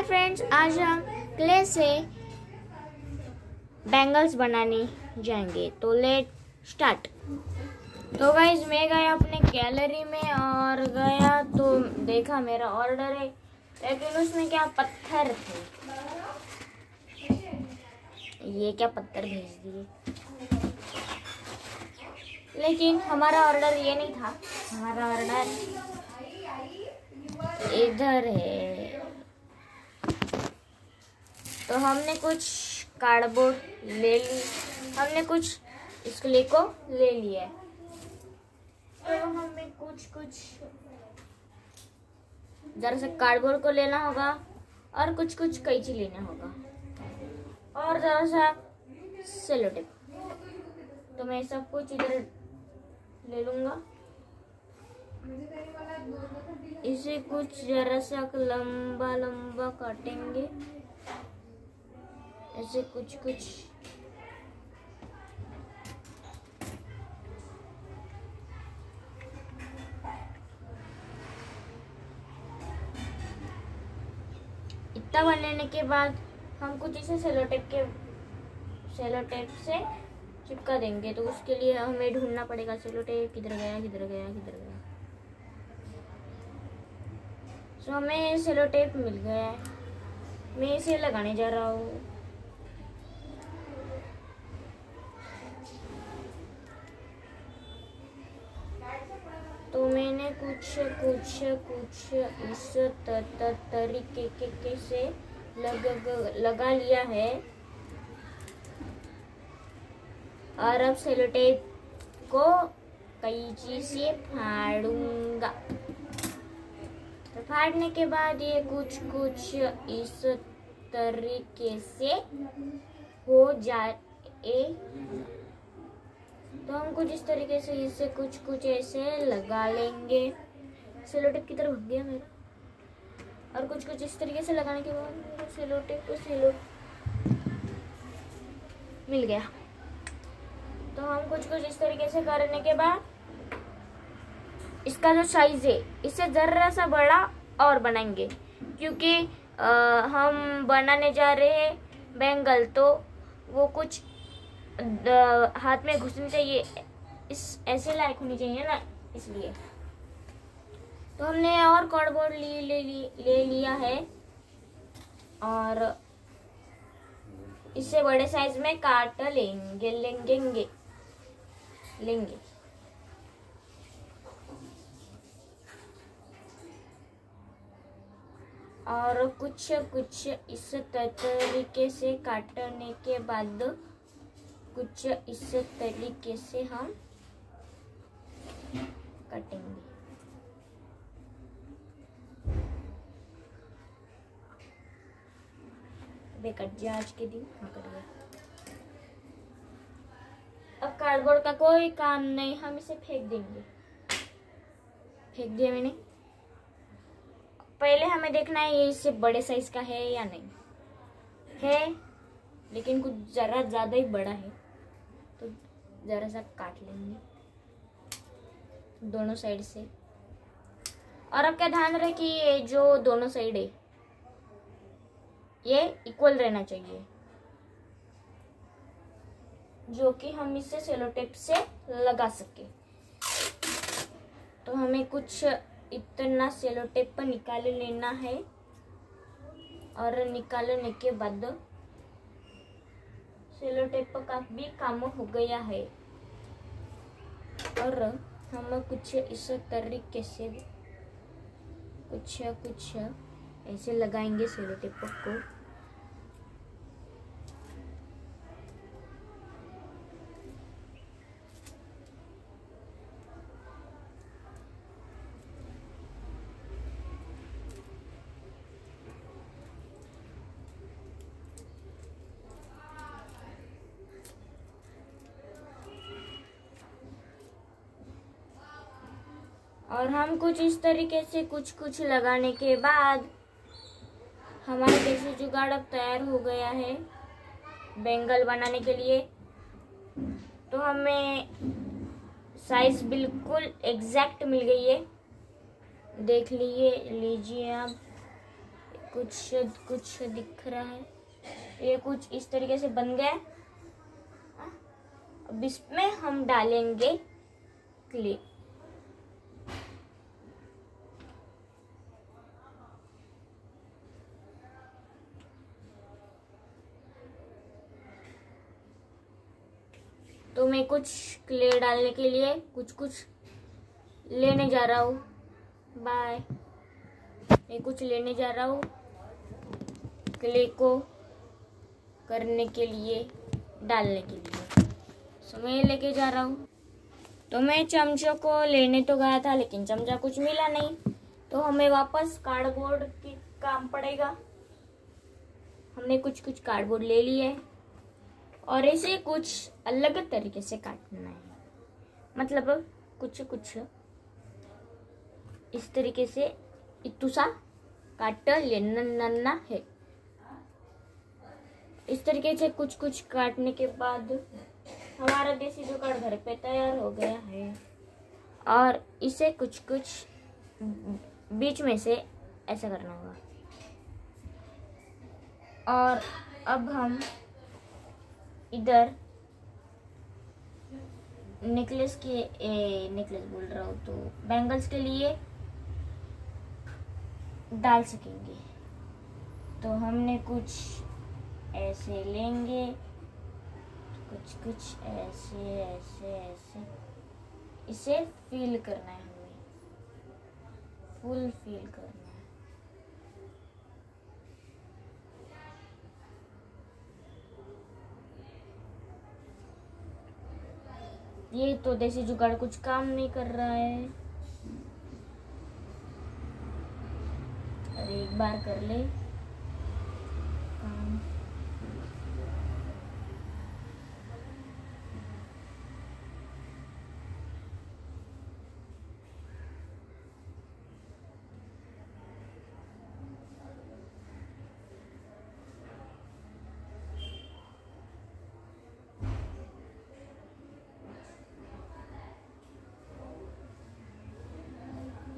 Friends, आज हम clay से बैंगल्स बनाने जाएंगे। तो लेट स्टार्ट। तो गाइज मैं गया अपने गैलरी में और गया तो देखा मेरा ऑर्डर है, लेकिन उसमें क्या पत्थर थे। ये क्या पत्थर भेज दिए। लेकिन हमारा ऑर्डर ये नहीं था, हमारा ऑर्डर इधर है। तो हमने कुछ कार्डबोर्ड ले ली, हमने कुछ इस क्ले को ले लिया है। तो हमें कुछ जरा सा कार्डबोर्ड को लेना होगा और कुछ कैंची लेना होगा और जरा सा सेलो टेप। तो मैं सब कुछ इधर ले लूंगा। इसे कुछ जरा सा लंबा लंबा काटेंगे, ऐसे कुछ इतना बनाने के बाद हम कुछ इसे सेलो टेप से चिपका देंगे। तो उसके लिए हमें ढूंढना पड़ेगा सेलो टेप किधर गया। तो हमें सेलो टेप मिल गया है, मैं इसे लगाने जा रहा हूँ। तो मैंने कुछ इस तरीके से लगा लिया है और अब सेलो टेप को कैंची से फाड़ूंगा। तो फाड़ने के बाद ये कुछ इस तरीके से हो जाए। तो हम कुछ इस तरीके से इसे कुछ ऐसे लगा लेंगे। सेलो टेप की तरफ भाग गया मेरा। और कुछ इस तरीके से लगाने के बाद मेरा सेलो टेप को सेलो मिल गया। तो हम कुछ इस तरीके से करने के बाद इसका जो साइज है इसे जरा सा बड़ा और बनाएंगे, क्योंकि हम बनाने जा रहे हैं बैंगल। तो वो कुछ हाथ में घुसनी चाहिए, इस ऐसे लायक होनी चाहिए ना, इसलिए। तो हमने और कार्डबोर्ड ले लिया है और इससे बड़े साइज में काट लेंगे। और कुछ इस तरीके से काटने के बाद कुछ इस तरीके से हम काटेंगे। कट गया आज के दिन, हाँ कट गया। अब कार्डबोर्ड का कोई काम नहीं, हम इसे फेंक देंगे। फेंक दिया मैंने। पहले हमें देखना है ये इससे बड़े साइज का है या नहीं है, लेकिन कुछ जरा ज्यादा ही बड़ा है। तो जरा सा काट लेंगे दोनों साइड से। और अब क्या ध्यान रहे कि ये जो दोनों साइड है ये इक्वल रहना चाहिए, जो कि हम इसे सेलो टेप से लगा सके। तो हमें कुछ इतना सेलो टेप निकाल लेना है और निकालने के बाद सेलो टेप का भी काम हो गया है। और हम कुछ इस तरीके से कुछ ऐसे लगाएंगे सेलो टेप को। और हम कुछ इस तरीके से कुछ लगाने के बाद हमारा देसी जुगाड़ अब तैयार हो गया है बैंगल बनाने के लिए। तो हमें साइज बिल्कुल एग्जैक्ट मिल गई है, देख लीजिए आप। कुछ कुछ दिख रहा है। ये कुछ इस तरीके से बन गया है। अब इसमें हम डालेंगे क्ले। तो मैं कुछ क्ले डालने के लिए कुछ कुछ लेने जा रहा हूँ। बाय। मैं कुछ लेने जा रहा हूँ क्ले को करने के लिए, डालने के लिए। सो मैं लेके जा रहा हूँ। तो मैं चमचों को लेने तो गया था, लेकिन चमचा कुछ मिला नहीं, तो हमें वापस कार्डबोर्ड की काम पड़ेगा। हमने कुछ कुछ कार्डबोर्ड ले लिए है और इसे कुछ अलग तरीके से काटना है। मतलब कुछ कुछ इस तरीके से इतुसा काट लेना है। इस तरीके से कुछ कुछ काटने के बाद हमारा देसी जुगाड़ घर पे तैयार हो गया है। और इसे कुछ कुछ बीच में से ऐसा करना होगा। और अब हम इधर नेकलेस बोल रहा हूँ, तो बैंगल्स के लिए डाल सकेंगे। तो हमने कुछ ऐसे लेंगे, कुछ कुछ ऐसे ऐसे ऐसे, इसे फील करना है, हमें फुल फील करना है। ये तो देसी जुगाड़ कुछ काम नहीं कर रहा है। अरे एक बार कर ले काम।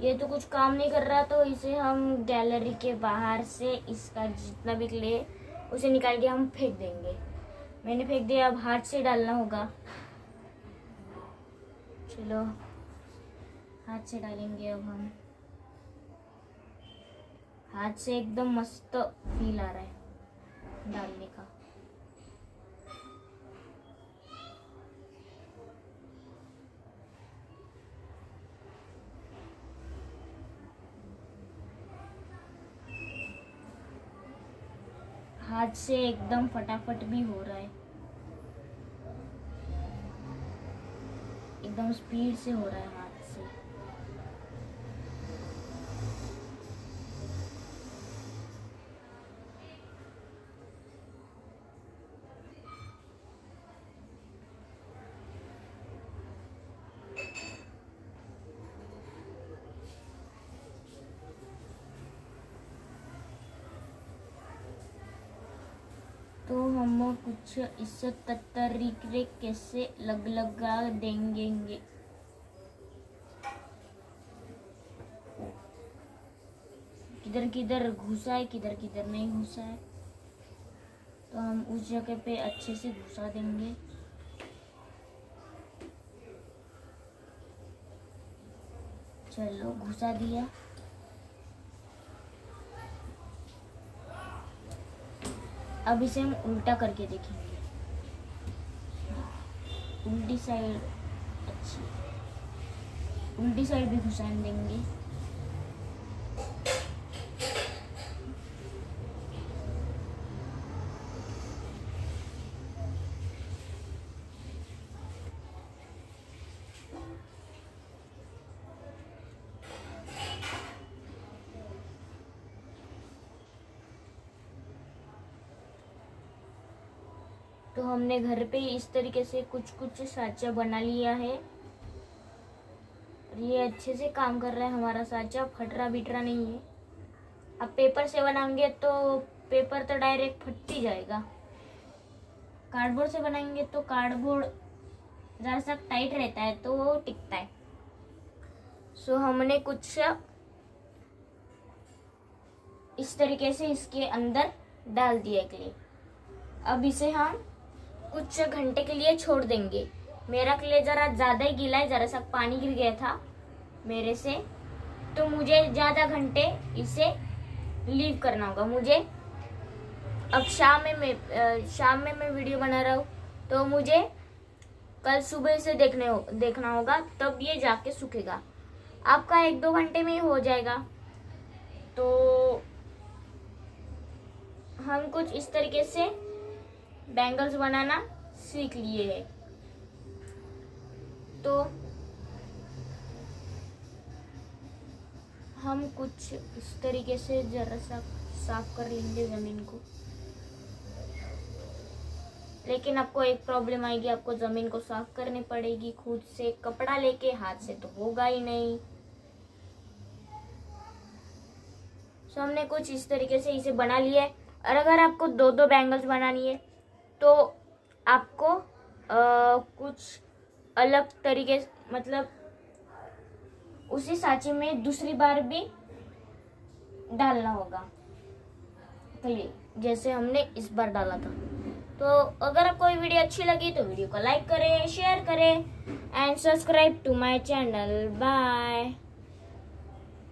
ये तो कुछ काम नहीं कर रहा, तो इसे हम गैलरी के बाहर से इसका जितना भी क्ले उसे निकाल के हम फेंक देंगे। मैंने फेंक दिया, अब हाथ से डालना होगा। चलो हाथ से डालेंगे। अब हम हाथ से एकदम मस्त फील आ रहा है डालने का। हाथ से एकदम फटाफट भी हो रहा है, एकदम स्पीड से हो रहा है हाथ से। तो हम कुछ इस तरीके से लगा देंगे। किधर किधर घुसा है, किधर किधर नहीं घुसा है, तो हम उस जगह पे अच्छे से घुसा देंगे। चलो घुसा दिया। अब इसे हम उल्टा करके देखेंगे। उल्टी साइड, अच्छी उल्टी साइड भी घुसा देंगे। तो हमने घर पे इस तरीके से कुछ कुछ साँचा बना लिया है और ये अच्छे से काम कर रहा है। हमारा साँचा फटरा बिटरा नहीं है। अब पेपर से बनाएंगे तो पेपर तो डायरेक्ट फट ही जाएगा। कार्डबोर्ड से बनाएंगे तो कार्डबोर्ड ज़रा सा टाइट रहता है, तो वो टिकता है। सो हमने कुछ इस तरीके से इसके अंदर डाल दिया क्ले। अब इसे हम कुछ घंटे के लिए छोड़ देंगे। मेरा क्ले ज़रा ज़्यादा ही गीला है, ज़रा सा पानी गिर गया था मेरे से, तो मुझे ज़्यादा घंटे इसे लीव करना होगा। मुझे अब शाम में मैं वीडियो बना रहा हूँ, तो मुझे कल सुबह से देखना होगा, तब ये जाके सूखेगा। आपका 1-2 घंटे में ही हो जाएगा। तो हम कुछ इस तरीके से बैंगल्स बनाना सीख लिए हैं। तो हम कुछ इस तरीके से जरा सा साफ कर लेंगे ज़मीन को। लेकिन आपको एक प्रॉब्लम आएगी, आपको ज़मीन को साफ करनी पड़ेगी खुद से, कपड़ा लेके, हाथ से तो होगा ही नहीं। सो हमने कुछ इस तरीके से इसे बना लिया है। और अगर आपको 2-2 बैंगल्स बनानी है तो आपको कुछ अलग तरीके, मतलब उसी सांचे में दूसरी बार भी डालना होगा क्ले, जैसे हमने इस बार डाला था। तो अगर आपको ये वीडियो अच्छी लगी तो वीडियो को लाइक करें, शेयर करें and subscribe to my channel. Bye,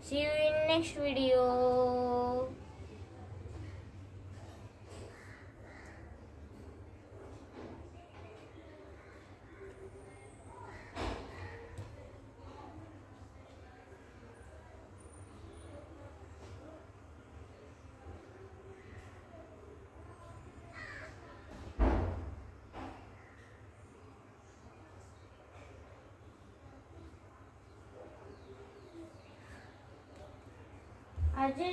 see you in next video. Ajay